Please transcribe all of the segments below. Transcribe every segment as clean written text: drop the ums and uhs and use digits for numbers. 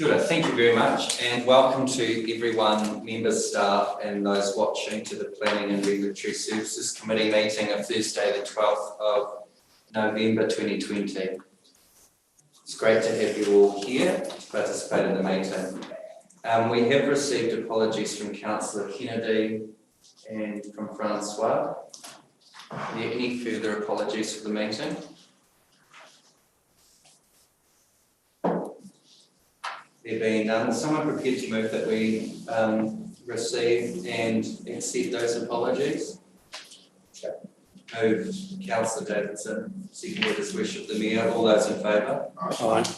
Kia ora, thank you very much, and welcome to everyone, members, staff, and those watching to the Planning and Regulatory Services Committee meeting of Thursday, the 12th of November 2020. It's great to have you all here to participate in the meeting. We have received apologies from Councillor Kennedy and from Francois. Are there any further apologies for the meeting? There being none, someone prepared to move that we receive and accept those apologies? Moved, Councillor Davidson, seconded as wish of the Mayor. All those in favour? Aye. And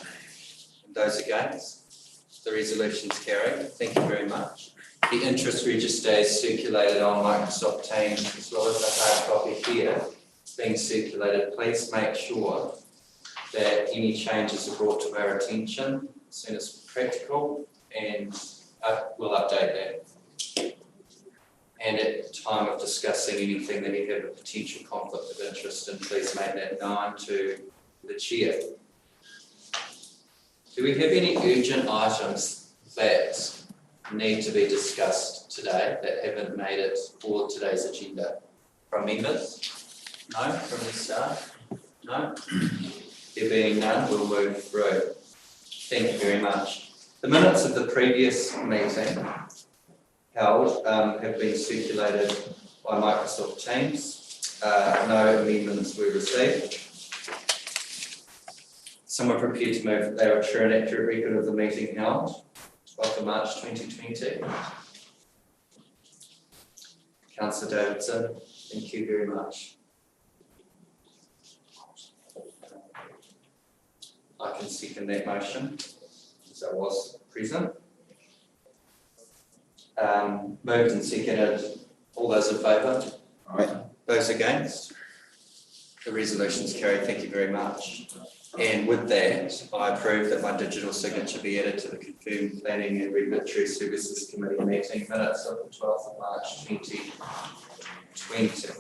those against? The resolution's carried. Thank you very much. The interest register is circulated on Microsoft Teams as well as the hard copy here. It's being circulated. Please make sure that any changes are brought to our attention as soon as practical, and we'll update that. And at time of discussing anything that you have a potential conflict of interest in, please make that known to the Chair. Do we have any urgent items that need to be discussed today that haven't made it for today's agenda? From members? No? From the staff? No? There being none, we'll move through. Thank you very much. The minutes of the previous meeting held have been circulated by Microsoft Teams. No amendments were received. Someone prepared to move that they are a true and accurate record of the meeting held 12th of March 2020. Councillor Davidson, thank you very much. I can second that motion, as I was present. Moved and seconded. All those in favour? Aye. Those against? The resolution's carried. Thank you very much. And with that, I approve that my digital signature be added to the confirmed Planning and Regulatory Services Committee meeting minutes of the 12th of March 2020.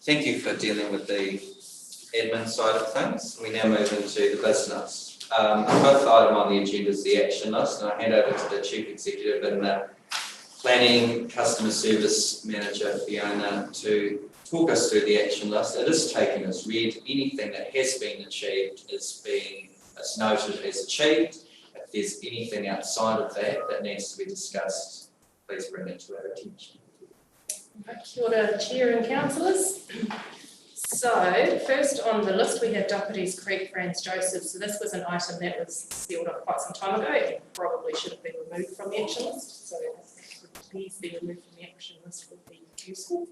Thank you for dealing with the admin side of things. We now move into the business. The fifth item on the agenda is the action list, and I hand over to the Chief Executive and the Planning Customer Service Manager, Fiona, to talk us through the action list. It is taken as read. Anything that has been achieved is noted as achieved. If there's anything outside of that needs to be discussed, please bring it to our attention. Kia ora, Chair and Councillors. So, first on the list we have Doherty's Creek, Franz Joseph. So this was an item that was sealed up quite some time ago and probably should have been removed from the action list. So if it could please be removed from the action list would be useful.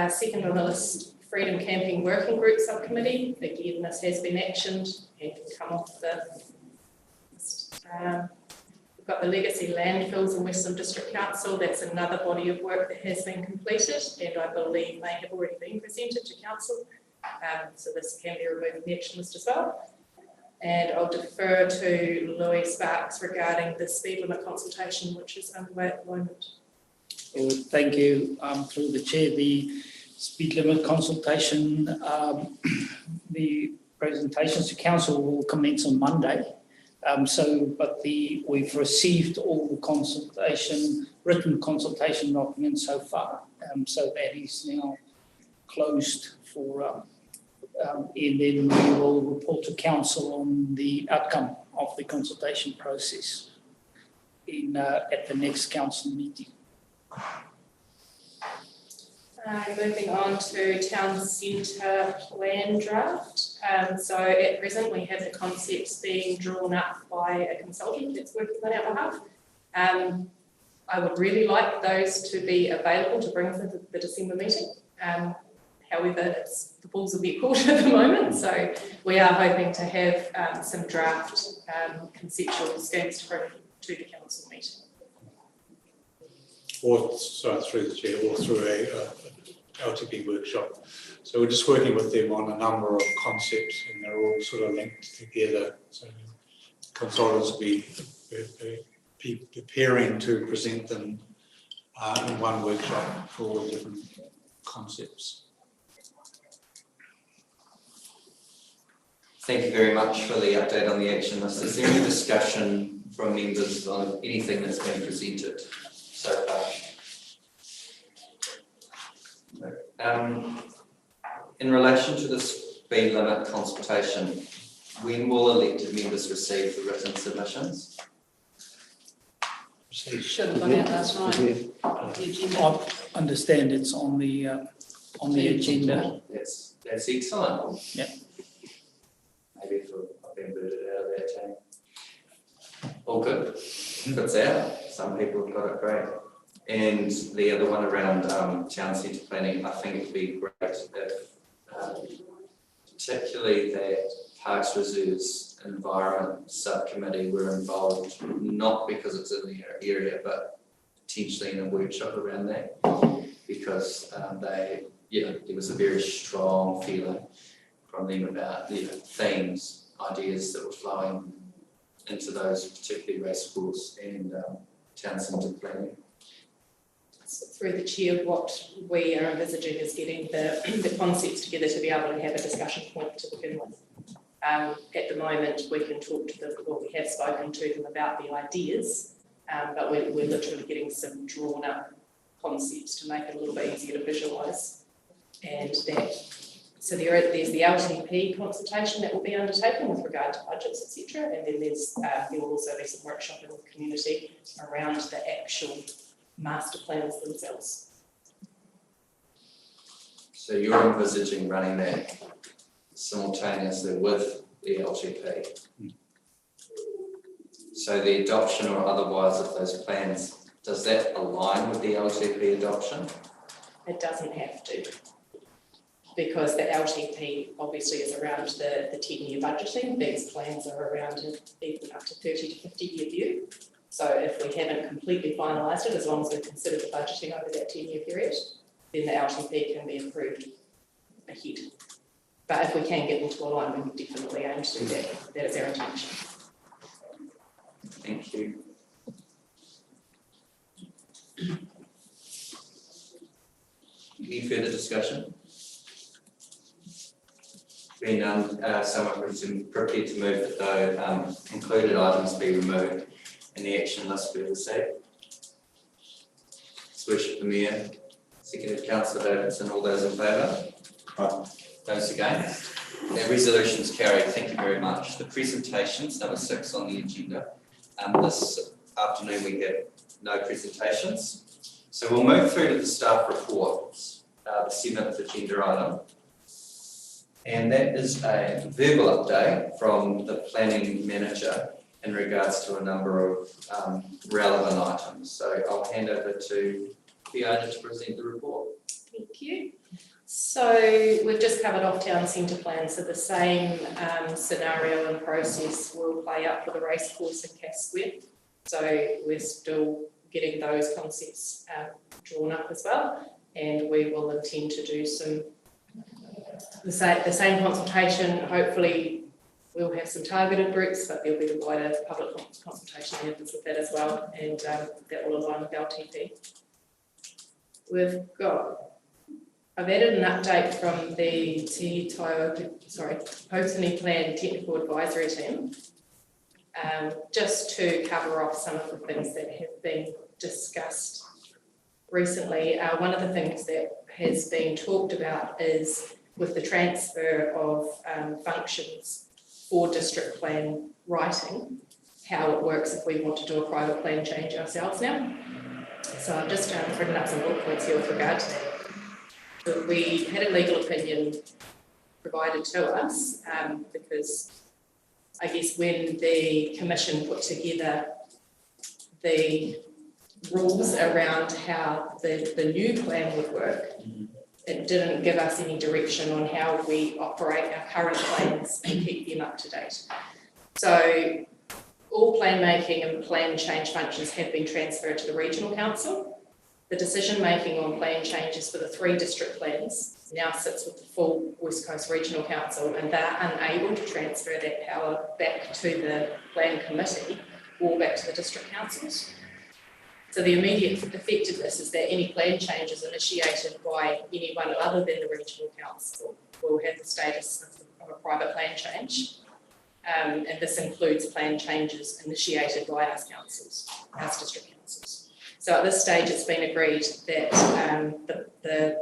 Second on the list, Freedom Camping Working Group Subcommittee. Again, this has been actioned and can come off the list. We've got the Legacy Landfills in Western District Council. That's another body of work that has been completed and I believe may have already been presented to Council. So this can be removed from the action list as well. And I'll defer to Louis Sparks regarding the speed limit consultation, which is underway at the moment. Well, thank you. Through the Chair, the speed limit consultation, the presentations to Council will commence on Monday. We've received all the written consultation documents so far. So that is now closed for, and then we will report to Council on the outcome of the consultation process at the next Council meeting. Moving on to Town Centre Plan Draft. So at present we have the concepts being drawn up by a consultant that's working on our behalf. I would really like those to be available to bring for the December meeting. However, the balls will be caught at the moment, so we are hoping to have some draft conceptual schemes to bring to the Council meeting. Or through the Chair, or through a LTP workshop. So we're just working with them on a number of concepts and they're all sort of linked together. So consultants will be preparing to present them in one workshop for all different concepts. Thank you very much for the update on the action list. Is there any discussion from members on anything that's been presented so far? No. In relation to the speed limit consultation, when will elected members receive the written submissions? Should have gone out last night. The agenda. I understand it's on the agenda. That's excellent. Yeah. Maybe I've been booted out of that team. All good. It's out. Some people have got it great. And the other one around town centre planning, I think it'd be great if particularly that Parks Reserves Environment Subcommittee were involved, not because it's in the area, but potentially in a workshop around that, because there was a very strong feeling from them about themes, ideas that were flowing into those, particularly race course and town centre planning. Through the chair, what we are envisaging is getting the concepts together to be able to have a discussion point to begin with. At the moment, we can talk to them, well, we have spoken to them about the ideas, but we're literally getting some drawn up concepts to make it a little bit easier to visualise. And that, so there's the LTP consultation that will be undertaken with regard to budgets, etc. And then there will also be some workshopping with the community around the actual master plans themselves. So you're envisaging running that simultaneously with the LTP? So the adoption or otherwise of those plans, does that align with the LTP adoption? It doesn't have to, because the LTP obviously is around the 10-year budgeting. These plans are around even up to 30 to 50-year view. So if we haven't completely finalised it, as long as we've considered the budgeting over that 10-year period, then the LTP can be approved ahead. But if we can get them to align, we would definitely aim to do that. That is our intention. Thank you. Any further discussion? Being none, someone prepared to move that though included items be removed and the action list be received. Wish of the Mayor, Executive Councillor Davidson, all those in favour? Aye. Those against? That resolution is carried. Thank you very much. The presentations, number 6 on the agenda. This afternoon we have no presentations. So we'll move through to the staff reports, the 7th agenda item. And that is a verbal update from the planning manager in regards to a number of relevant items. So I'll hand over to Fiona to present the report. Thank you. So we've just covered off town centre plan, so the same scenario and process will play out for the racecourse in Cass Square. So we're still getting those concepts drawn up as well, and we will intend to do the same consultation. Hopefully we'll have some targeted groups, but there'll be the wider public consultation that happens with that as well, and that will align with LTP. I've added an update from the Potini Plan Technical Advisory Team, just to cover off some of the things that have been discussed recently. One of the things that has been talked about is with the transfer of functions for district plan writing, how it works if we want to do a private plan change ourselves now. So I've just written up some bullet points here with regard to that. So we had a legal opinion provided to us because I guess when the Commission put together the rules around how the new plan would work, it didn't give us any direction on how we operate our current plans and keep them up to date. So all plan making and plan change functions have been transferred to the Regional Council. The decision making on plan changes for the 3 district plans now sits with the full West Coast Regional Council, and they're unable to transfer that power back to the plan committee or back to the district councils. So the immediate effect of this is that any plan changes initiated by anyone other than the Regional Council will have the status of a private plan change. And this includes plan changes initiated by us councils, us district councils. So at this stage, it's been agreed that the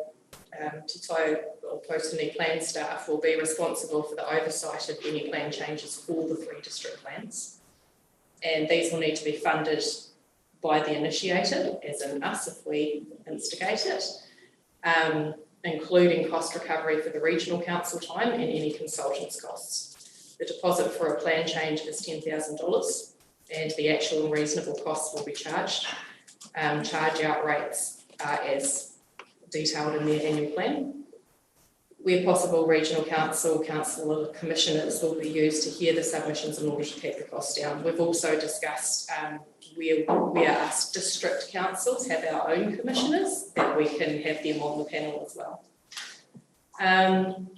Tito or Postany plan staff will be responsible for the oversight of any plan changes for the 3 district plans. And these will need to be funded by the initiator, as in us if we instigate it, including cost recovery for the regional council time and any consultants' costs. The deposit for a plan change is $10,000 and the actual and reasonable costs will be charged. Charge out rates are as detailed in their annual plan. Where possible, regional council, council commissioners will be used to hear the submissions in order to keep the costs down. We've also discussed where us district councils have our own commissioners, that we can have them on the panel as well.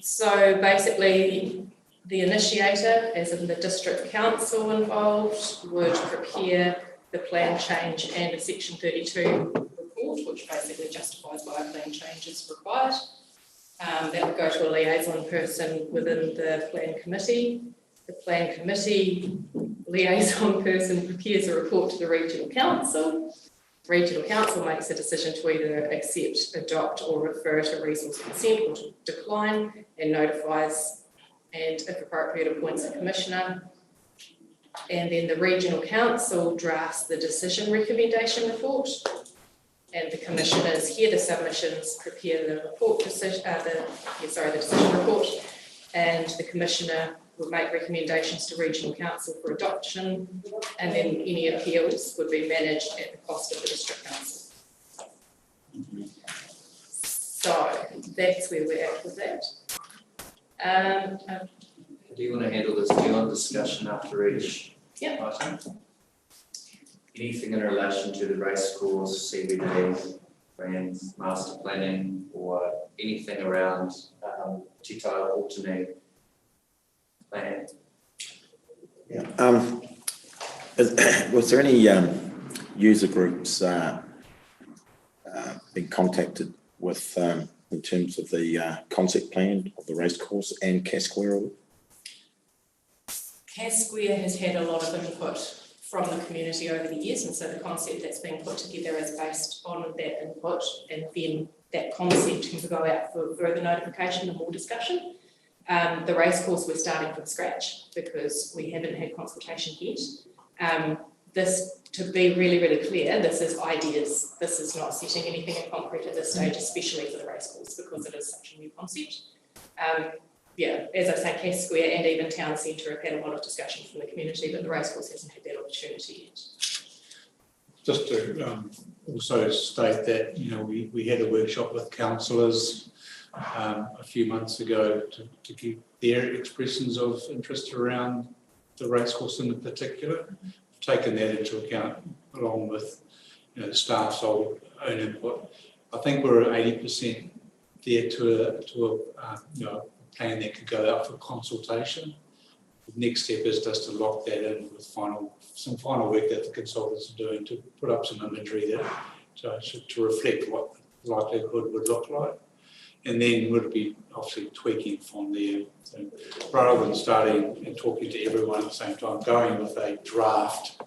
So basically, the initiator, as in the district council involved, would prepare the plan change and a section 32 report, which basically justifies why a plan change is required. That would go to a liaison person within the plan committee. The plan committee liaison person prepares a report to the regional council. Regional council makes a decision to either accept, adopt or refer to resource consent or to decline, and notifies and if appropriate appoints a commissioner. And then the regional council drafts the decision recommendation report, and the commissioners hear the submissions, prepare the report decision, the decision report, and the commissioner would make recommendations to regional council for adoption, and then any appeals would be managed at the cost of the district council. So that's where we're at with that. Do you want to handle this? Do you want discussion after each item? Anything in relation to the race course, CBD, plans, master planning, or anything around Tito Alternate plan? Yeah. Was there any user groups been contacted with in terms of the concept plan of the race course and Cass Square? Cass Square has had a lot of input from the community over the years, and so the concept that's been put together is based on that input, and then that concept can go out for further notification and more discussion. The race course we're starting from scratch because we haven't had consultation yet. This, to be really, really clear, this is ideas. This is not setting anything in concrete at this stage, especially for the race course because it is such a new concept. Yeah, as I say, Cass Square and even Town Centre have had a lot of discussion from the community, but the racecourse hasn't had that opportunity yet. Just to also state that, you know, we had a workshop with councillors a few months ago to give their expressions of interest around the racecourse in particular. We've taken that into account along with, you know, the staff's own input. I think we're at 80% there to a plan that could go out for consultation. The next step is just to lock that in with some final work that the consultants are doing to put up some imagery there to reflect what the likelihood would look like. And then we'll be obviously tweaking from there. So rather than starting and talking to everyone at the same time, going with a draft,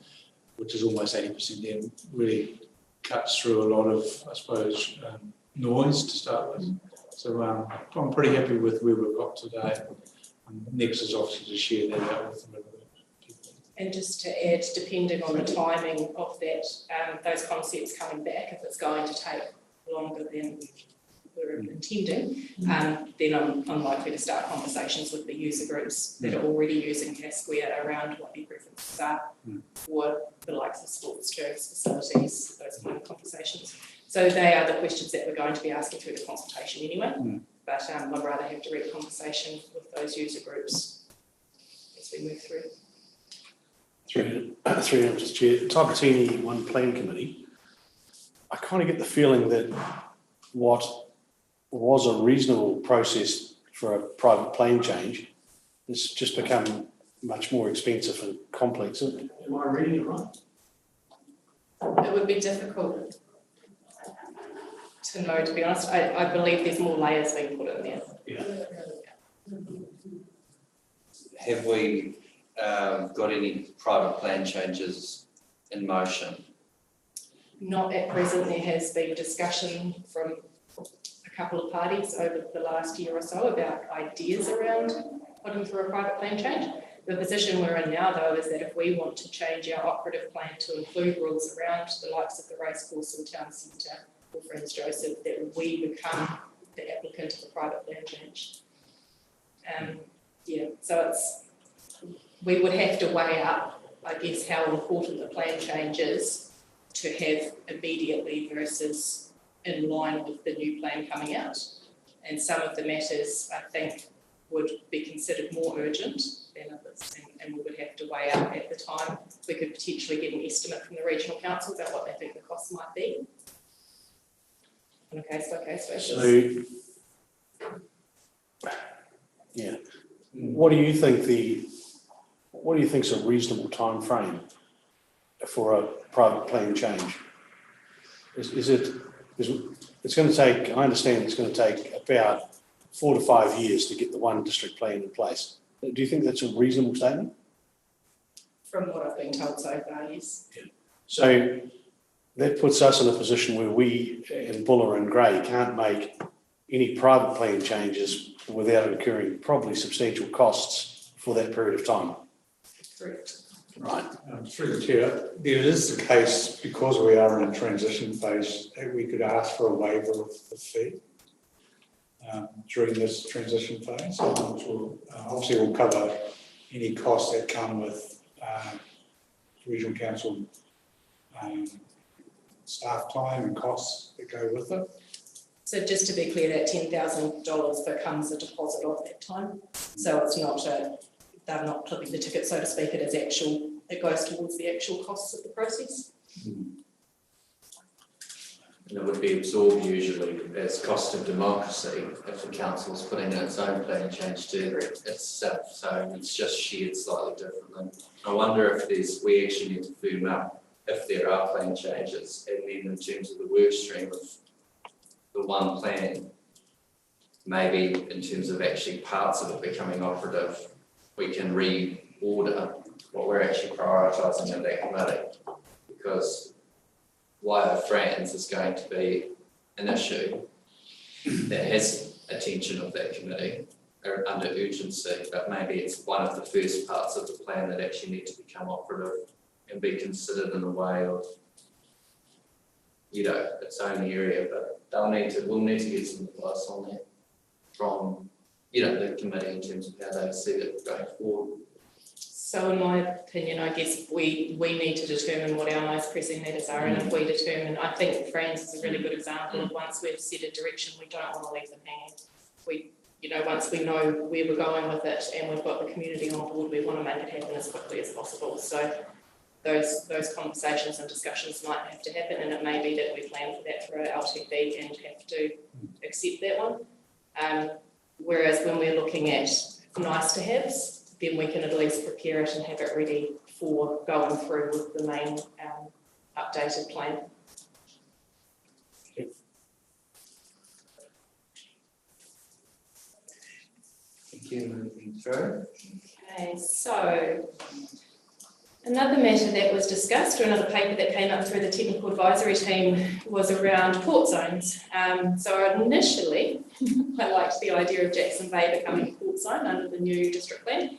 which is almost 80% there, really cuts through a lot of, I suppose, noise to start with. So I'm pretty happy with where we've got today. Next is obviously to share that out with the people. And just to add, depending on the timing of that, those concepts coming back, if it's going to take longer than we're intending, then I'm unlikely to start conversations with the user groups that are already using Cass Square around what their preferences are for the likes of sports, churches, facilities, those kind of conversations. So they are the questions that we're going to be asking through the consultation anyway, but I'd rather have direct conversation with those user groups as we move through. Three members, Chair. Typetini One Plan Committee. I kind of get the feeling that what was a reasonable process for a private plan change has just become much more expensive and complex. Am I reading it right? It would be difficult to know, to be honest. I believe there's more layers being put in there. Yeah. have we got any private plan changes in motion? Not at present. There has been discussion from a couple of parties over the last year or so about ideas around putting through a private plan change. The position we're in now, though, is that if we want to change our operative plan to include rules around the likes of the racecourse or town centre or Franz Joseph, that we become the applicant of the private plan change. So we would have to weigh up, I guess, how important the plan change is to have immediately versus in line with the new plan coming out. And some of the matters, I think, would be considered more urgent than others, and we would have to weigh up at the time. We could potentially get an estimate from the regional council about what they think the cost might be on a case-by-case basis. So, yeah, what do you think's a reasonable time frame for a private plan change? It's going to take, I understand it's going to take about 4 to 5 years to get the one district plan in place. Do you think that's a reasonable statement? From what I've been told so far, yes. So that puts us in a position where we in Buller and Grey can't make any private plan changes without incurring probably substantial costs for that period of time. Correct. Right. Through the chair, it is the case, because we are in a transition phase, that we could ask for a waiver of the fee during this transition phase, which will obviously will cover any costs that come with regional council staff time and costs that go with it. So just to be clear, that $10,000 becomes a deposit of that time. So it's not they're not clipping the ticket, so to speak. It goes towards the actual costs of the process. And it would be absorbed usually as cost of democracy if the council's putting in its own plan change to itself. So it's just shared slightly differently. I wonder if we actually need to firm up if there are plan changes, and then in terms of the work stream of the one plan, maybe in terms of actually parts of it becoming operative, we can reorder what we're actually prioritising in that committee, because Waiho Franz is going to be an issue that has attention of that committee under urgency, but maybe it's one of the first parts of the plan that actually need to become operative and be considered in a way of, its own area, but we'll need to get some advice on that from, the committee in terms of how they see it going forward. So in my opinion, I guess we need to determine what our most pressing matters are, and if we determine, I think Franz is a really good example of once we've set a direction, we don't want to leave them hanging. Once we know where we're going with it and we've got the community on board, we want to make it happen as quickly as possible. So those conversations and discussions might have to happen, and it may be that we plan for that through our LTB and have to accept that one. Whereas when we're looking at nice to haves, then we can at least prepare it and have it ready for going through with the main updated plan. Thank you. Moving through. Okay, so another matter that was discussed, or another paper that came up through the technical advisory team, was around port zones. So initially, I liked the idea of Jackson Bay becoming a port zone under the new district plan.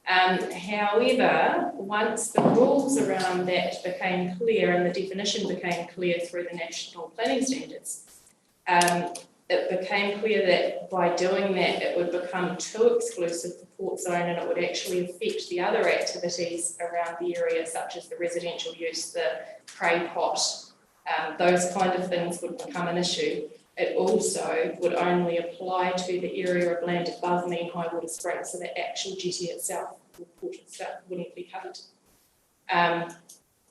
However, once the rules around that became clear and the definition became clear through the national planning standards, it became clear that by doing that it would become too exclusive for port zone, and it would actually affect the other activities around the area, such as the residential use, the prey pot, those kind of things would become an issue. It also would only apply to the area of land above mean high water springs, so the actual jetty itself, or port itself, wouldn't be covered.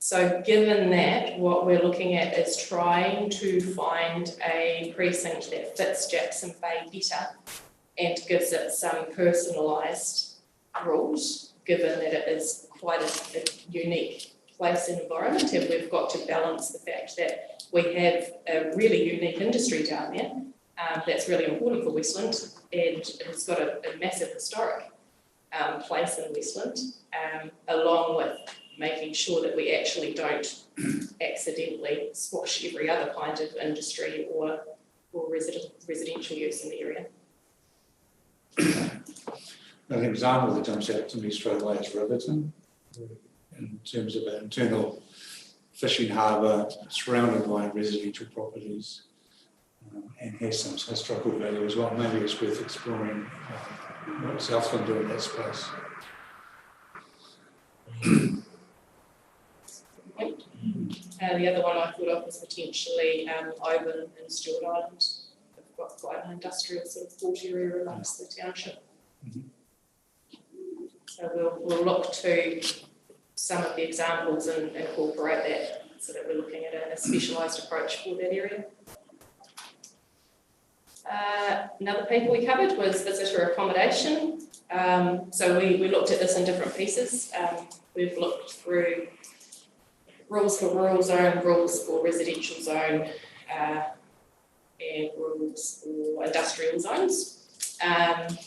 So given that, what we're looking at is trying to find a precinct that fits Jackson Bay better and gives it some personalised rules, given that it is quite a unique place and environment, and we've got to balance the fact that we have a really unique industry down there that's really important for Westland, and it's got a massive historic. place in Westland, along with making sure that we actually don't accidentally squash every other kind of industry or residential use in the area. An example that jumps out to me straight away is Riverton, in terms of an internal fishing harbour surrounded by residential properties, and has some historical value as well. Maybe it's worth exploring what Southland do in that space. The other one I thought of was potentially Oban in Stewart Island. They've got quite an industrial sort of port area amongst the township. So we'll look to some of the examples and incorporate that, so that we're looking at a specialised approach for that area. Another people we covered was visitor accommodation. So we looked at this in different pieces. We've looked through rules for rural zone, rules for residential zone, and rules for industrial zones. And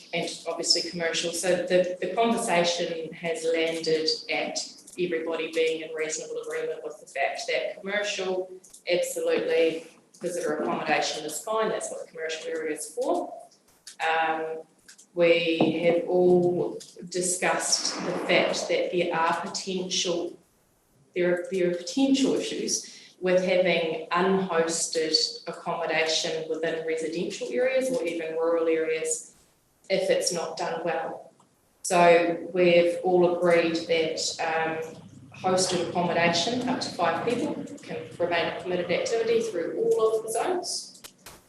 obviously commercial. So the conversation has landed at everybody being in reasonable agreement with the fact that commercial, absolutely, visitor accommodation is fine. That's what the commercial area is for. We have all discussed the fact that there are potential issues with having unhosted accommodation within residential areas or even rural areas if it's not done well. So we've all agreed that hosted accommodation up to 5 people can remain a permitted activity through all of the zones,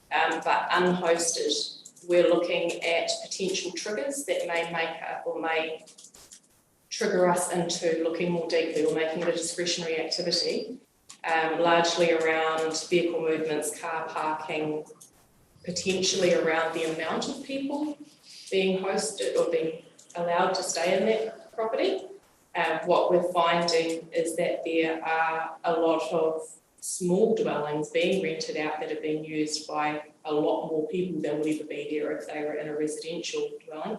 but unhosted, we're looking at potential triggers that may trigger us into looking more deeply or making it a discretionary activity. Largely around vehicle movements, car parking, potentially around the amount of people being hosted or being allowed to stay in that property. What we're finding is that there are a lot of small dwellings being rented out that are being used by a lot more people than would ever be there if they were in a residential dwelling,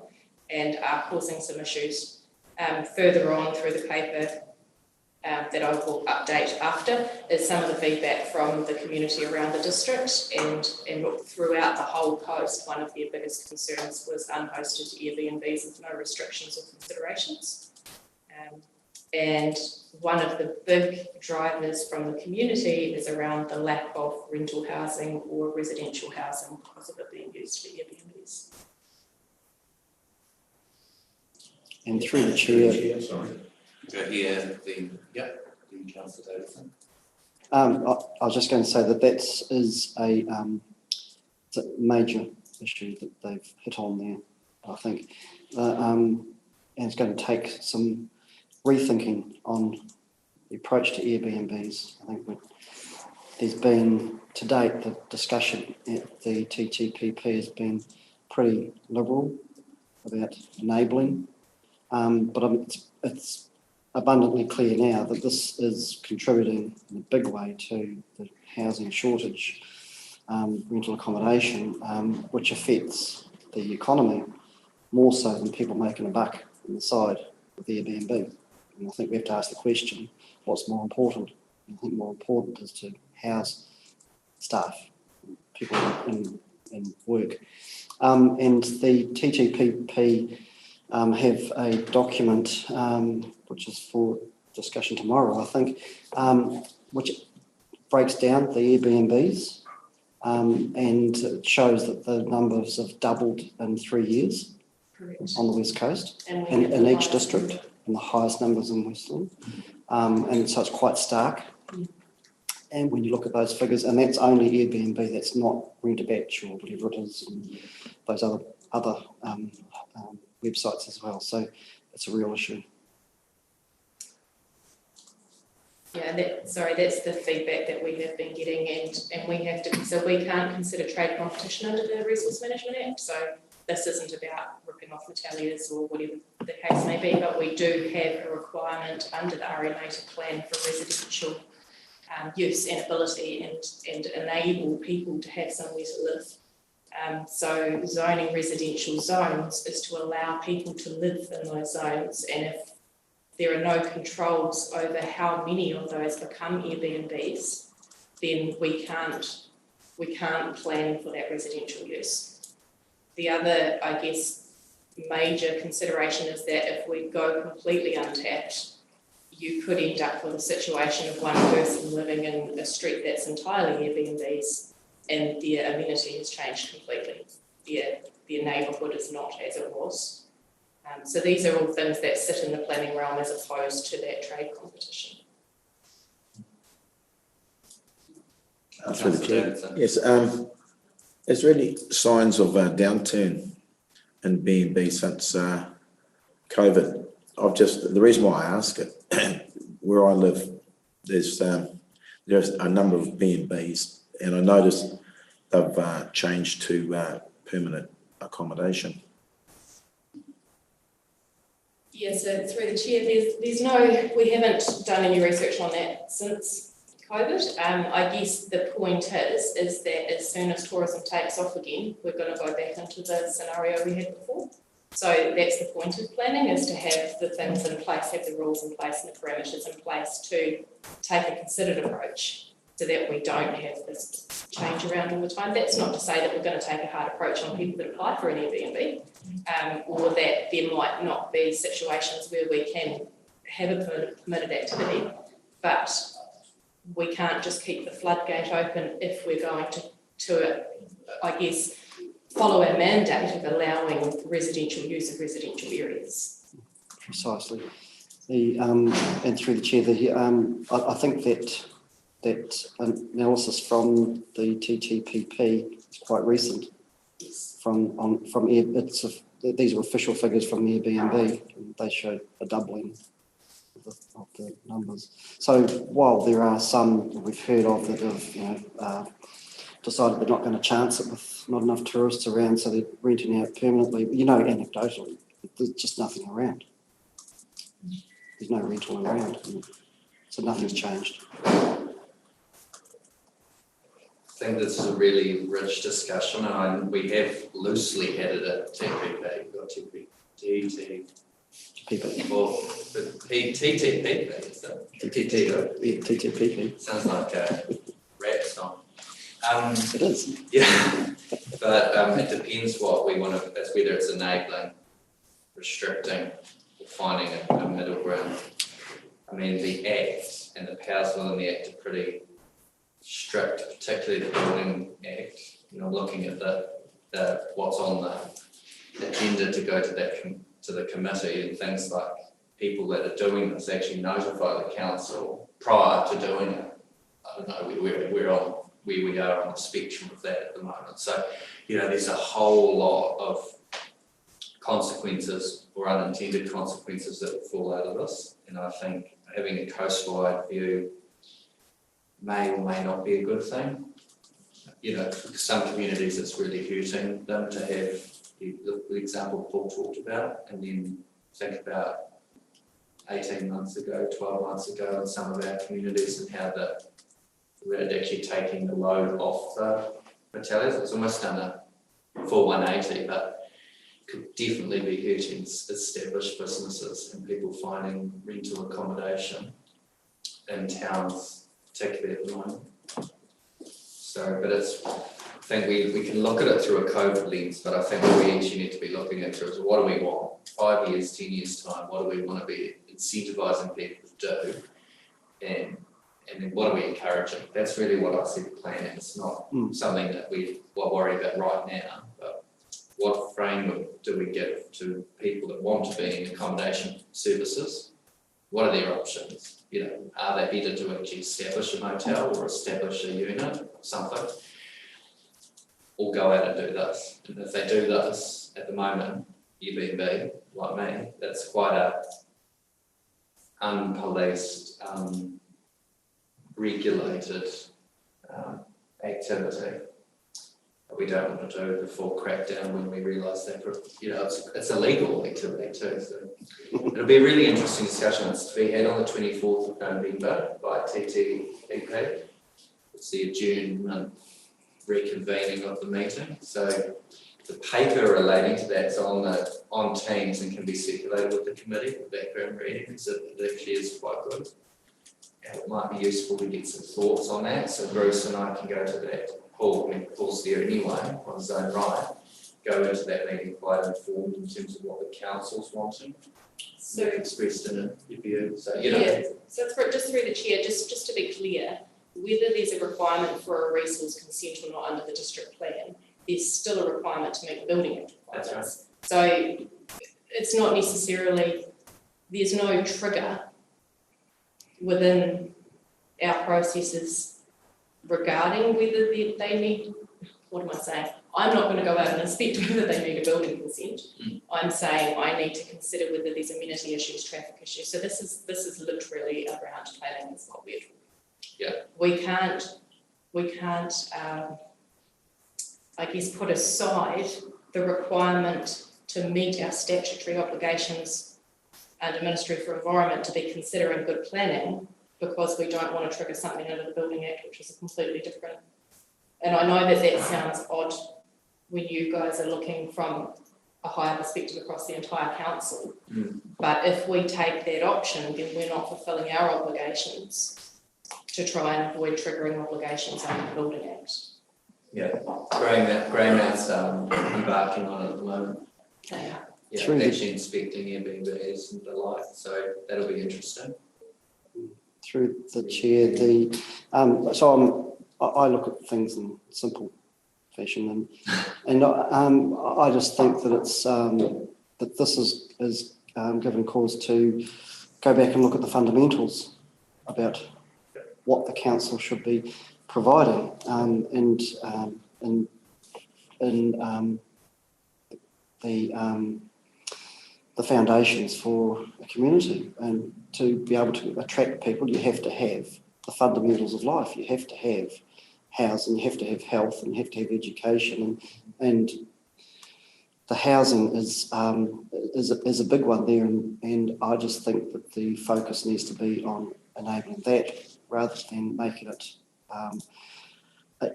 and are causing some issues. Further on through the paper, that I will update after, is some of the feedback from the community around the district, and throughout the whole coast, one of their biggest concerns was unhosted Airbnbs with no restrictions or considerations. And one of the big drivers from the community is around the lack of rental housing or residential housing because of it being used for Airbnbs. And through the chair, Sorry. Go here, then Councillor Davidson. I was just going to say that it's a major issue that they've hit on there, I think. And it's going to take some rethinking on the approach to Airbnbs. I think there's been, to date, the discussion at the TTPP has been pretty liberal about enabling, but it's abundantly clear now that this is contributing in a big way to the housing shortage, rental accommodation, which affects the economy more so than people making a buck on the side with Airbnb. And I think we have to ask the question, what's more important? I think more important is to house staff, people in work. And the TTPP have a document which is for discussion tomorrow, I think, which breaks down the Airbnbs and it shows that the numbers have doubled in 3 years. Correct. On the West Coast And and in each district, and the highest numbers in Westland. And so it's quite stark. And when you look at those figures, and that's only Airbnb, that's not Rent-A-Batch or whatever it is, and those other websites as well. So it's a real issue. Yeah, that's the feedback that we have been getting, and we have to, so we can't consider trade competition under the Resource Management Act. So this isn't about ripping off hoteliers or whatever the case may be, but we do have a requirement under the RE-native plan for residential use and ability and enable people to have somewhere to live. So zoning residential zones is to allow people to live in those zones, and if there are no controls over how many of those become Airbnbs, then we can't plan for that residential use. The other, I guess, major consideration is that if we go completely untapped, you could end up with a situation of one person living in a street that's entirely Airbnbs and their amenity has changed completely. Their neighbourhood is not as it was. So these are all things that sit in the planning realm as opposed to that trade competition. Through the chair. Councillor Yes, is there any signs of a downturn in B&B since COVID? The reason why I ask it, where I live, there's a number of B&Bs, and I noticed they've changed to permanent accommodation. Yeah, so through the chair, we haven't done any research on that since COVID. I guess the point is that as soon as tourism takes off again, we're going to go back into the scenario we had before. So that's the point of planning, is to have the things in place, have the rules in place and the parameters in place to take a considered approach so that we don't have this change around all the time. That's not to say that we're going to take a hard approach on people that apply for an Airbnb, or that there might not be situations where we can have a permitted activity, but we can't just keep the floodgate open if we're going to I guess, follow our mandate of allowing residential use of residential areas. Precisely. And through the chair, I think that analysis from the TTPP is quite recent. Yes. These are official figures from the Airbnb, and they show a doubling of the numbers. So while there are some we've heard of that have decided they're not going to chance it with not enough tourists around, so they're renting out permanently, anecdotally, there's just nothing around. There's no rental around, so nothing's changed. I think this is a really rich discussion, and we have loosely had it at TPP. We've got TTPP, is it? TTPP. Sounds like a rap song. It is. Yeah, but it depends what we want to, that's whether it's enabling, restricting, or finding a middle ground. I mean, the Act and the powers within the Act are pretty strict, particularly the Building Act. Looking at the what's on the agenda to go to the committee, and things like people that are doing this actually notify the council prior to doing it. I don't know where we are on the spectrum of that at the moment. So, there's a whole lot of consequences or unintended consequences that will fall out of this. And I think having a coast-wide view may or may not be a good thing. For some communities it's really hurting them to have the example Paul talked about, and then think about 18 months ago, 12 months ago in some of our communities, and how we're actually taking the load off the hoteliers. It's almost done a full 180, but could definitely be hurting established businesses and people finding rental accommodation in towns, particularly at the moment. So, but I think we can look at it through a COVID lens, but I think what we actually need to be looking at is what do we want? 5 years, 10 years time, what do we want to be incentivising people to do? And then what are we encouraging? That's really what I see the plan. It's not something that we worry about right now, but what framework do we give to people that want to be in accommodation services? What are their options? Are they better to actually establish a motel or establish a unit or something? Or go out and do this? And if they do this at the moment, Airbnb, like me, that's quite a unpoliced, regulated activity that we don't want to do before crackdown when we realise that it's illegal activity too. So it'll be a really interesting discussion. It's to be had on the 24th of November by TTPP. It's the adjournment reconvening of the meeting. So the paper relating to that's on Teams and can be circulated with the committee, the background reading, because it actually is quite good. And it might be useful to get some thoughts on that, so Bruce and I can go to that. Paul's there anyway, on his own right, go into that meeting quite informed in terms of what the council's wanting. So, Expressed in it, you'd be, so, so just through the chair, just to be clear, whether there's a requirement for a resource consent or not under the district plan, there's still a requirement to meet the building act requirements. That's So it's not necessarily, there's no trigger within our processes regarding whether they need, what am I saying? I'm not going to go out and inspect whether they need a building consent. I'm saying I need to consider whether there's amenity issues, traffic issues. So this is literally around planning is what we're talking. Yeah. We can't I guess put aside the requirement to meet our statutory obligations under Ministry for Environment to be considering good planning because we don't want to trigger something under the Building Act, which is a completely different. And I know that sounds odd when you guys are looking from a higher perspective across the entire council. But if we take that option, then we're not fulfilling our obligations to try and avoid triggering obligations under the Building Act. Yeah, Greymouth's embarking on it at the moment. They are. Yeah, Through the- actually inspecting Airbnbs and the like, so that'll be interesting. Through the chair, I look at things in simple fashion, and I just think that it's that this is given cause to go back and look at the fundamentals about what the council should be providing, and the foundations for a community. And to be able to attract people, you have to have the fundamentals of life. You have to have housing, you have to have health, and you have to have education, and the housing is a big one there, and I just think that the focus needs to be on enabling that rather than making it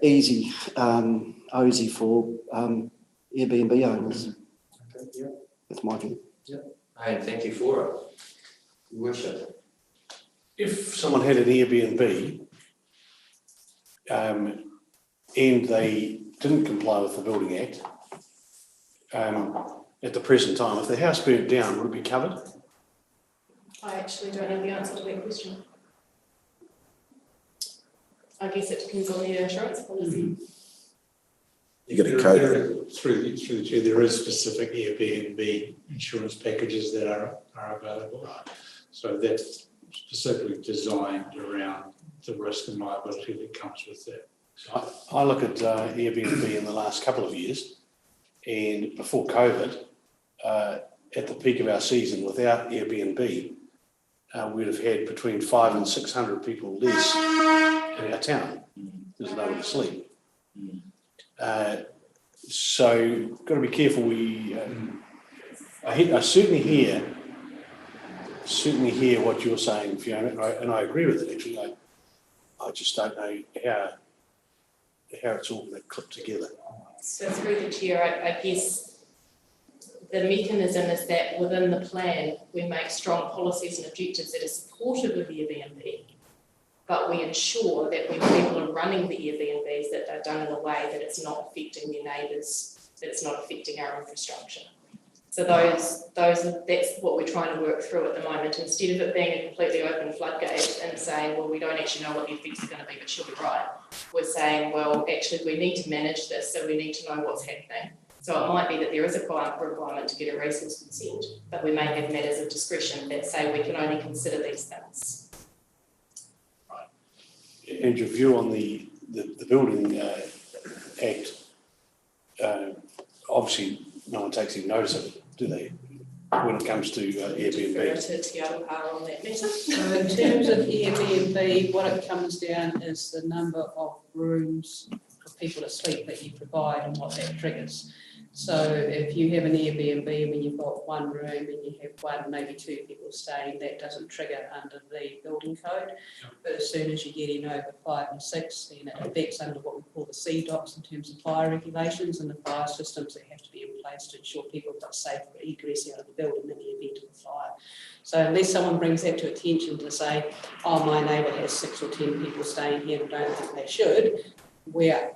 easy for Airbnb owners. Okay, yeah. That's my view. And thank you for it. Worship. If someone had an Airbnb and they didn't comply with the Building Act, at the present time, if the house burnt down, would it be covered? I actually don't know the answer to that question. I guess it depends on the insurance policy. You get a code. Through the chair, there is specific Airbnb insurance packages that are available. So that's specifically designed around the risk and liability that comes with that. I look at Airbnb in the last couple of years, and before COVID, at the peak of our season, without Airbnb, we'd have had between 500 and 600 people less in our town. There's nowhere to sleep. So got to be careful. I certainly hear what you're saying, Fiona, and I agree with it. Actually, I just don't know how it's all going to clip together. So through the chair, I guess the mechanism is that within the plan, we make strong policies and objectives that are supportive of Airbnb, but we ensure that when people are running the Airbnbs, that they're done in a way that it's not affecting their neighbours, that it's not affecting our infrastructure. So that's what we're trying to work through at the moment. Instead of it being a completely open floodgate and saying, well, we don't actually know what the effects are going to be, but she'll be right. We're saying, well, actually, we need to manage this, so we need to know what's happening. So it might be that there is a requirement to get a resource consent, but we may have matters of discretion that say we can only consider these things. And your view on the Building Act, obviously no one takes any notice of it, do they, when it comes to Airbnb? To Tiago Hara on that matter. So in terms of Airbnb, what it comes down is the number of rooms for people to sleep that you provide and what that triggers. So if you have an Airbnb when you've got one room and you have one, maybe two people staying, that doesn't trigger under the building code. But as soon as you get in over 5 and 6, then it affects under what we all the CDOTs in terms of fire regulations and the fire systems that have to be in place to ensure people have got safe egress out of the building in the event of a fire. So unless someone brings that to attention to say, oh, my neighbour has 6 or 10 people staying here and don't think they should, we're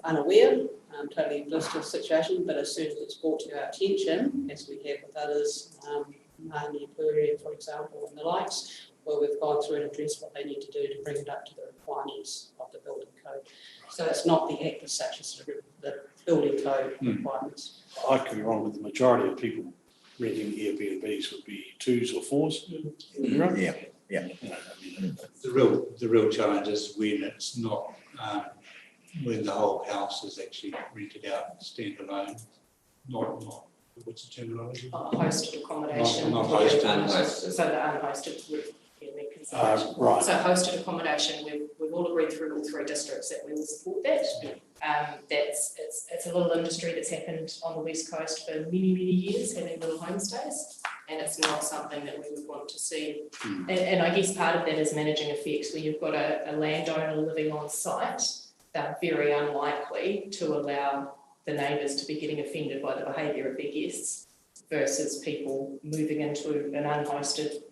unaware, totally oblivious to the situation, but as soon as it's brought to our attention, as we have with others, Mahani Puria, for example, and the likes, where we've gone through and addressed what they need to do to bring it up to the requirements of the building code. So it's not the act as such as the building code requirements. I could be wrong, but the majority of people renting Airbnbs would be 2s or 4s. Yeah, yeah. You know, I mean, The real challenge is when it's not, when the whole house is actually rented out standalone, not what's the terminology? Hosted accommodation. Not hosted. Unhosted. So the unhosted would be the consideration. right. So hosted accommodation, we've all agreed through all 3 districts that we will support that. It's a little industry that's happened on the West Coast for many, many years, having little homestays, and it's not something that we would want to see. And I guess part of that is managing effects, where you've got a landowner living on site, they're very unlikely to allow the neighbours to be getting offended by the behaviour of their guests versus people moving into an unhosted,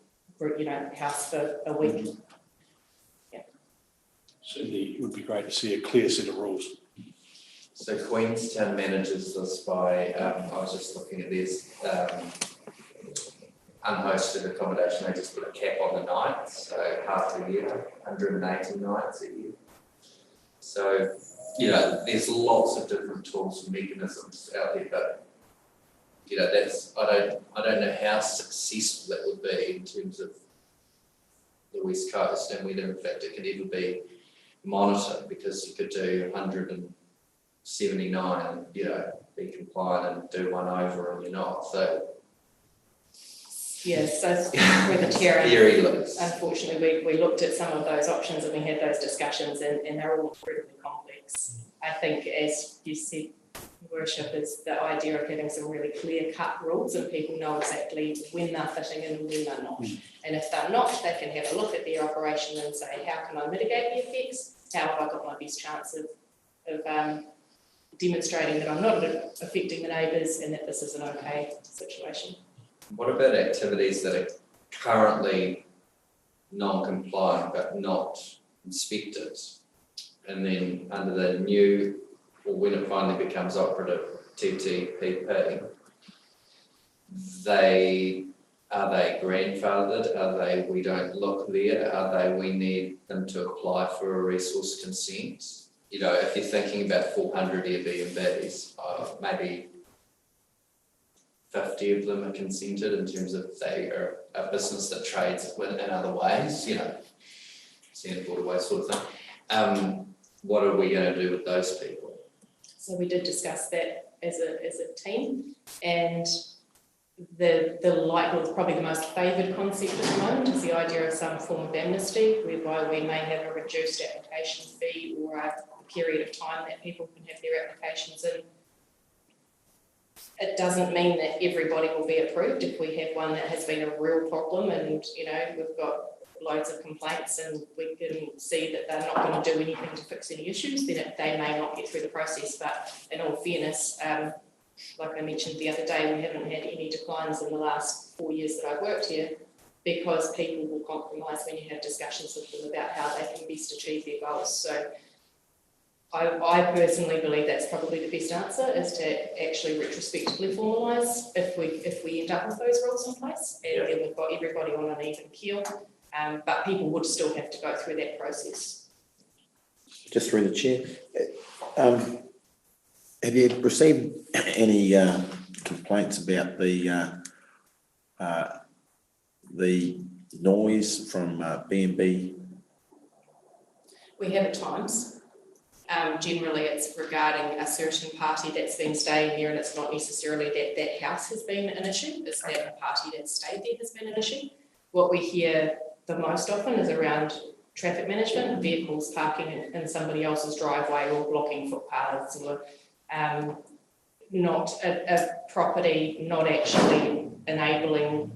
house for a week. Certainly, it would be great to see a clear set of rules. So Queenstown manages this by, I was just looking at this, unhosted accommodation, they just put a cap on the nights, so half a year, 180 nights a year. So, there's lots of different tools and mechanisms out there, but, that's, I don't know how successful that would be in terms of the West Coast and whether in fact it could ever be monitored, because you could do 179 and, be compliant and do one over and you're not, so. Yes, so with the Terra, Theory looks. unfortunately, we looked at some of those options and we had those discussions, and they're all incredibly complex. I think, as you said, Worship, is the idea of having some really clear-cut rules and people know exactly when they're fitting in and when they're not. And if they're not, they can have a look at their operation and say, how can I mitigate the effects? How have I got my best chance of demonstrating that I'm not affecting the neighbours and that this is an okay situation? What about activities that are currently non-compliant but not inspected? And then under the new, or when it finally becomes operative, TTPP, are they grandfathered? Are they, we don't look there? Are they, we need them to apply for a resource consent? If you're thinking about 400 Airbnbs, maybe 50 of them are consented in terms of they are a business that trades in other ways, Singapore Waterways sort of thing. What are we going to do with those people? So we did discuss that as a team, and the likely, probably the most favoured concept at the moment is the idea of some form of amnesty, whereby we may have a reduced application fee or a period of time that people can have their applications in. It doesn't mean that everybody will be approved. If we have one that has been a real problem and, we've got loads of complaints and we can see that they're not going to do anything to fix any issues, then they may not get through the process. But in all fairness, like I mentioned the other day, we haven't had any declines in the last 4 years that I've worked here, because people will compromise when you have discussions with them about how they can best achieve their goals. So I personally believe that's probably the best answer, is to actually retrospectively formalise if we end up with those rules in place, and then we've got everybody on an even keel. But people would still have to go through that process. Just through the chair, have you received any complaints about the noise from B&B? We have at times. Generally, it's regarding a certain party that's been staying there, and it's not necessarily that house has been an issue, it's that the party that stayed there has been an issue. What we hear the most often is around traffic management, vehicles parking in somebody else's driveway or blocking footpaths, or not a property not actually enabling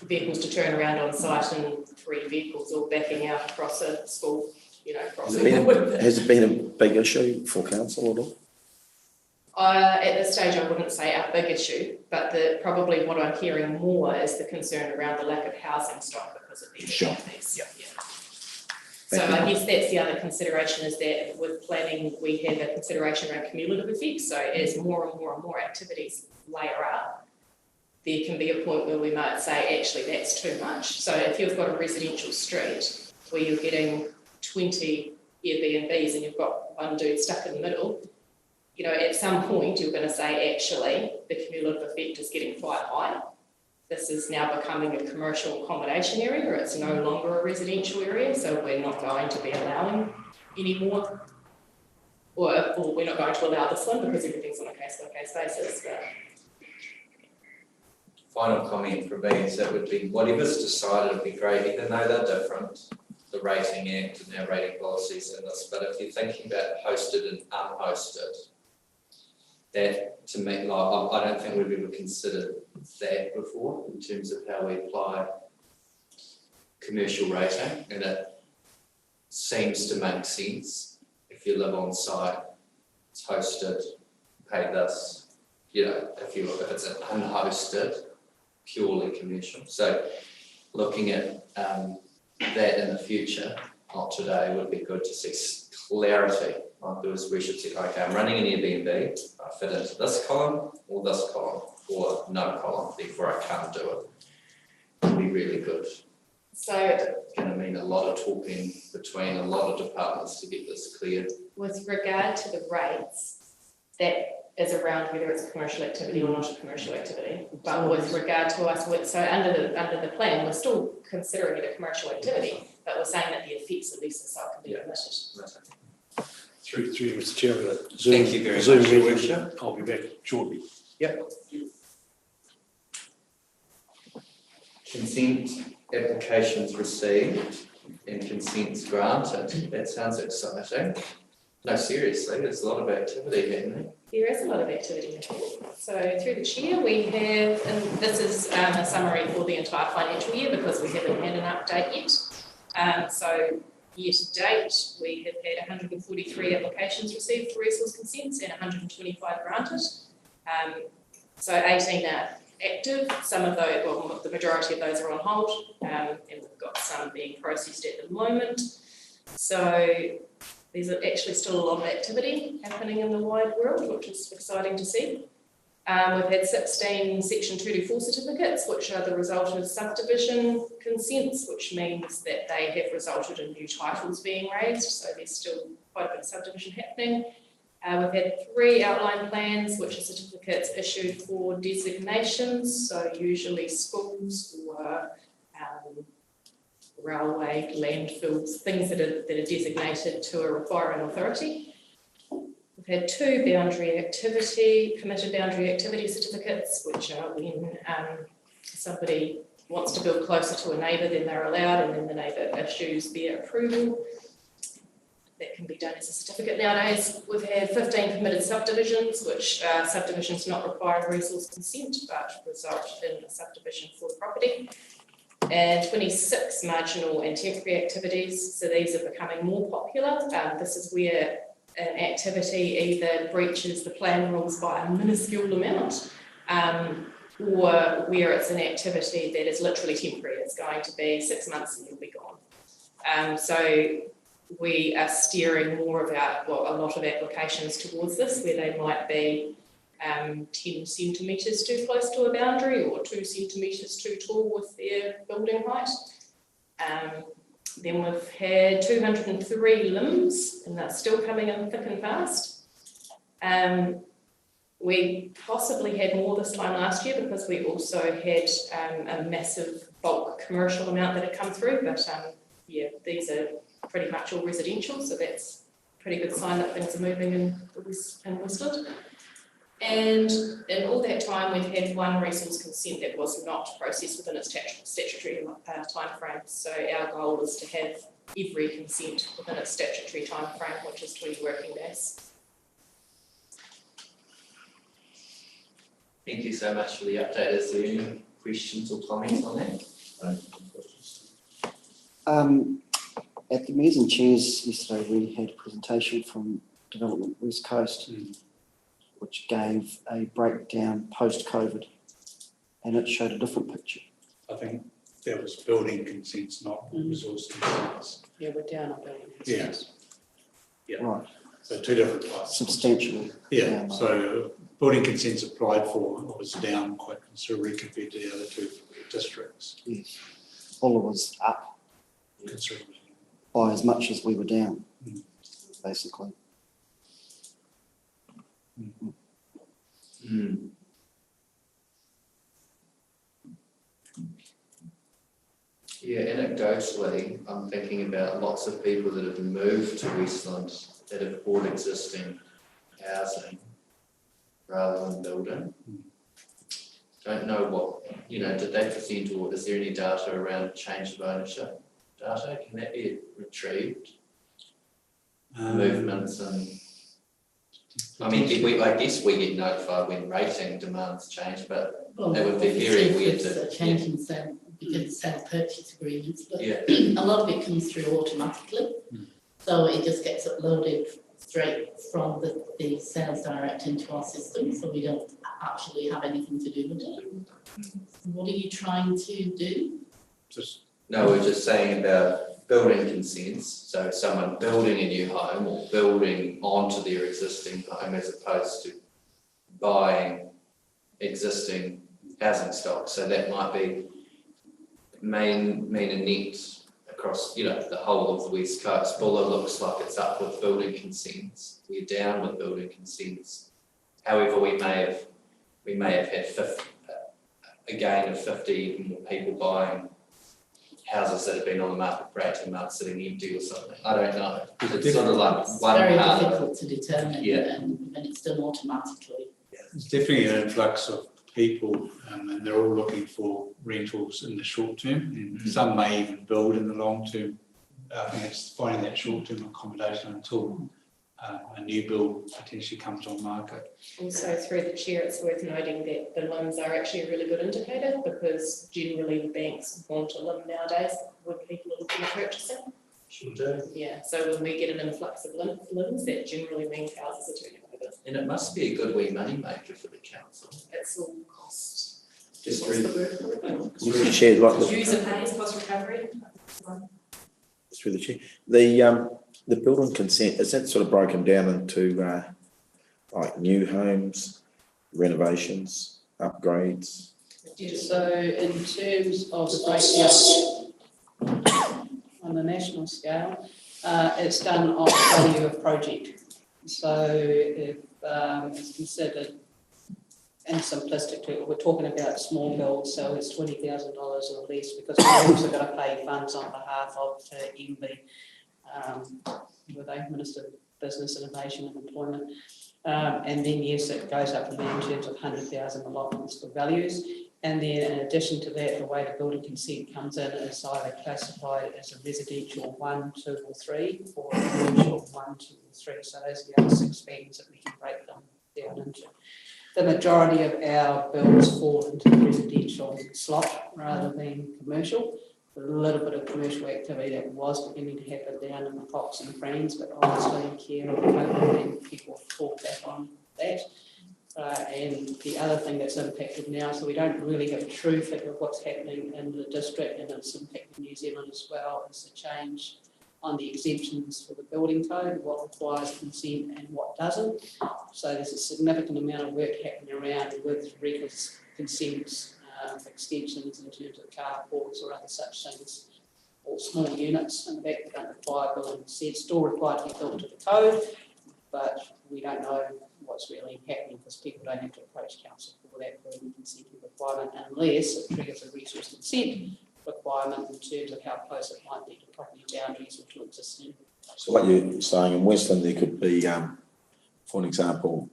vehicles to turn around on site, and 3 vehicles all backing out across a school crossing the wood. Has it been a big issue for council at all? At this stage, I wouldn't say a big issue, but probably what I'm hearing more is the concern around the lack of housing stock because of the Sure. Airbnbs. Yeah. So I guess that's the other consideration, is that with planning, we have a consideration around cumulative effects. So as more and more and more activities layer up, there can be a point where we might say, actually, that's too much. So if you've got a residential street where you're getting 20 Airbnbs and you've got one dude stuck in the middle, at some point you're going to say, actually, the cumulative effect is getting quite high. This is now becoming a commercial accommodation area, or it's no longer a residential area, so we're not going to be allowing any more, or we're not going to allow this one because everything's on a case-by-case basis. But Final comment from me is that would be, whatever's decided would be great, even though they're different, the Rating Act and our rating policies and this, but if you're thinking about hosted and unhosted, that to me, I don't think we've ever considered that before in terms of how we apply commercial rating, and it seems to make sense. If you live on site, it's hosted, pay this, if it's an unhosted, purely commercial. So looking at that in the future, not today, would be good to see clarity. Because we should say, okay, I'm running an Airbnb, I fit into this column or this column or no column, therefore I can't do it. It'd be really good. so It's going to mean a lot of talking between a lot of departments to get this clear. with regard to the rates, that is around whether it's a commercial activity or not a commercial activity. But with regard to us, so under the plan, we're still considering it a commercial activity, but we're saying that the effects of lease itself can be permitted. Through you, Mr Chairman, Thank you very Zoom much, Your meeting, Worship. I'll be back shortly. Consent applications received and consents granted. That sounds exciting. No, seriously, there's a lot of activity happening. There is a lot of activity happening. So through the chair, we have, and this is a summary for the entire financial year because we haven't had an update yet. So year to date, we have had 143 applications received for resource consents and 125 granted. So 18 are active. Some of those, well, the majority of those are on hold, and we've got some being processed at the moment. So there's actually still a lot of activity happening in the wide world, which is exciting to see. We've had 16 Section 224 certificates, which are the result of subdivision consents, which means that they have resulted in new titles being raised, so there's still quite a bit of subdivision happening. We've had 3 outline plans, which are certificates issued for designations, so usually schools or railway, landfills, things that are designated to a requiring authority. We've had 2 committed boundary activity certificates, which are when somebody wants to build closer to a neighbour than they're allowed, and then the neighbour issues their approval. That can be done as a certificate nowadays. We've had 15 permitted subdivisions, which subdivisions not require resource consent, but result in a subdivision for the property. And 26 marginal and temporary activities. So these are becoming more popular. This is where an activity either breaches the plan rules by a minuscule amount, or where it's an activity that is literally temporary. It's going to be 6 months and you'll be gone. So we are steering more of a lot of applications towards this, where they might be 10 centimetres too close to a boundary or 2 centimetres too tall with their building height. Then we've had 203 limbs, and that's still coming in thick and fast. We possibly had more this time last year because we also had a massive bulk commercial amount that had come through, but these are pretty much all residential, so that's a pretty good sign that things are moving in Westland. And in all that time, we've had 1 resource consent that was not processed within its statutory time frame. So our goal is to have every consent within its statutory time frame, which is 20 working days. Thank you so much for the update. Is there any questions or comments on that? At the Mayors and Chairs yesterday, we had a presentation from Development West Coast, which gave a breakdown post-COVID, and it showed a different picture. I think that was building consents, not resource consents. Yeah, we're down on building. Yes. Yeah. Right, So two different parts. substantially. Yeah, down. so building consents applied for was down quite considerably compared to the other two districts. Yes. Buller was up Considerably. by as much as we were down, basically. Yeah, anecdotally, I'm thinking about lots of people that have moved to Westland that have bought existing housing rather than building. Don't know what, did they present, or is there any data around change of ownership data? Can that be retrieved? Movements and, I guess we get notified when rating demands change, but Well, it would be very obviously, weird if it's to- a change in sale, because sale purchase agreements, but yeah. a lot of it comes through automatically. So it just gets uploaded straight from the sales direct into our system, so we don't actually have anything to do with it. What are you trying to do? Just No, we're just saying about building consents, so someone building a new home or building onto their existing home as opposed to buying existing housing stock. So that might be mean a net across, the whole of the West Coast. Buller looks like it's up with building consents. We're down with building consents. However, we may have had a gain of 50 more people buying houses that have been on the market for 18 months sitting empty or something. I don't know. It's sort of like It's one very part. difficult to determine, Yeah. and when it's done automatically. There's definitely an influx of people, and they're all looking for rentals in the short term, and some may even build in the long term. I think it's finding that short term accommodation until a new build potentially comes on market. Also, through the chair, it's worth noting that the LIMs are actually a really good indicator, because generally the banks want a LIM nowadays when people are looking at purchasing. Sure do. Yeah, so when we get an influx of LIMs, that generally means houses are turning over. And it must be a good wee money maker for the council. It's all cost. Just What's through, the word for it? Through the chair, like User pays, cost recovery. through the chair, the building consent, is that sort of broken down into like new homes, renovations, upgrades? So in terms of the breakdown on the national scale, it's done on value of project. So if it's considered, and simplistically, we're talking about small builds, so it's $20,000 or less, because we've also got to pay funds on behalf of MB, were they Minister of Business, Innovation and Employment. And then, yes, it goes up from there in terms of 100,000 allotments for values. And then in addition to that, the way the building consent comes in is either classified as a residential 1, 2 or 3, or a commercial 1, 2 or 3. So those are the other 6 bands that we can break them down into. The majority of our builds fall into the residential slot rather than commercial. A little bit of commercial activity that was beginning to happen down in the Fox and Friends, but obviously care of COVID and people have fought back on that. And the other thing that's impacted now, so we don't really have a true figure of what's happening in the district, and it's impacting New Zealand as well, is the change on the exemptions for the building code, what requires consent and what doesn't. So there's a significant amount of work happening around with consents, extensions in terms of carports or other such things, or small units in the back that don't require building consent, still required to be built to the code, but we don't know what's really happening because people don't have to approach council for that building consent requirement unless it triggers a resource consent requirement in terms of how close it might be to property boundaries or to existing. So what you're saying, in Westland there could be, for an example,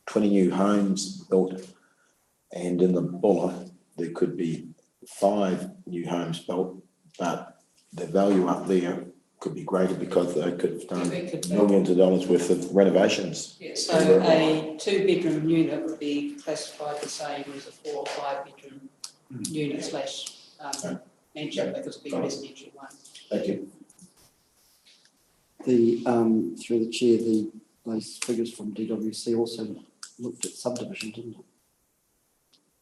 20 new homes built, and in the Buller there could be 5 new homes built, but the value up there could be greater because they could have done millions of dollars worth of renovations. Yeah, so a 2-bedroom unit would be classified the same as a 4 or 5 bedroom unit slash mentioned because it'll be a residential one. Thank you. Through the chair, those figures from DWC also looked at subdivision, didn't it?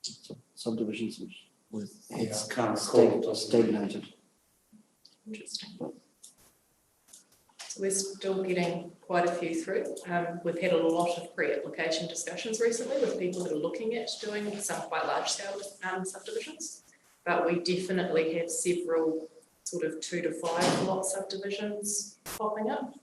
So subdivisions which Yeah, had I can't recall, doesn't it? stagnated. Interesting. So we're still getting quite a few through. We've had a lot of pre-application discussions recently with people that are looking at doing some quite large scale subdivisions. But we definitely have several sort of 2 to 5 lot subdivisions popping up.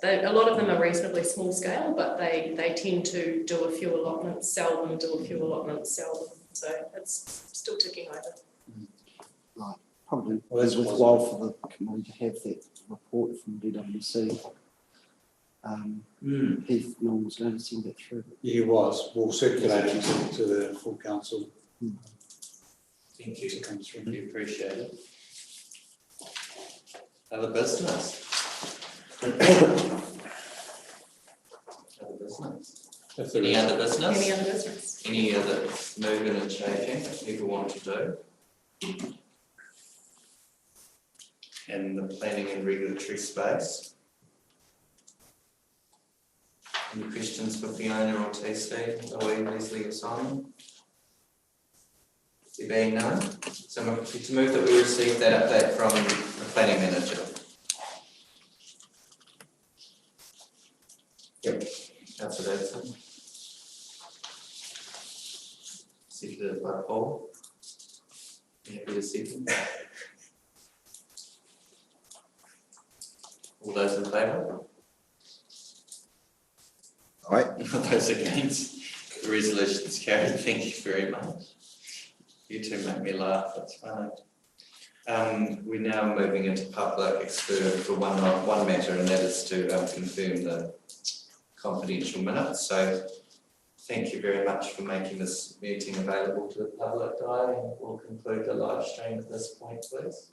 A lot of them are reasonably small scale, but they tend to do a few allotments, sell them, do a few allotments, sell them. So it's still ticking over. Probably Well, that's worthwhile for the committee to have that report from DWC. If no one was going to send that through. He was, we'll circulate it to the full council. Thank you. To come through. We appreciate it. Other business? Other business? If there Any is. other business? Any other business? Any other moving and changing that people want to do? In the planning and regulatory space? Any questions for Fiona or TC, Louise, Leslie or Simon? There being none, so I'm happy to move that we receive that update from the planning manager. Yep, Councillor Davidson. Seconded by Paul. Happy to second. All those in favour? Aye. All those against? The resolution is carried. Thank you very much. You two make me laugh, that's fine. We're now moving into public for one matter, and that is to confirm the confidential minutes. So thank you very much for making this meeting available to the public, Di, and we'll conclude the live stream at this point, please.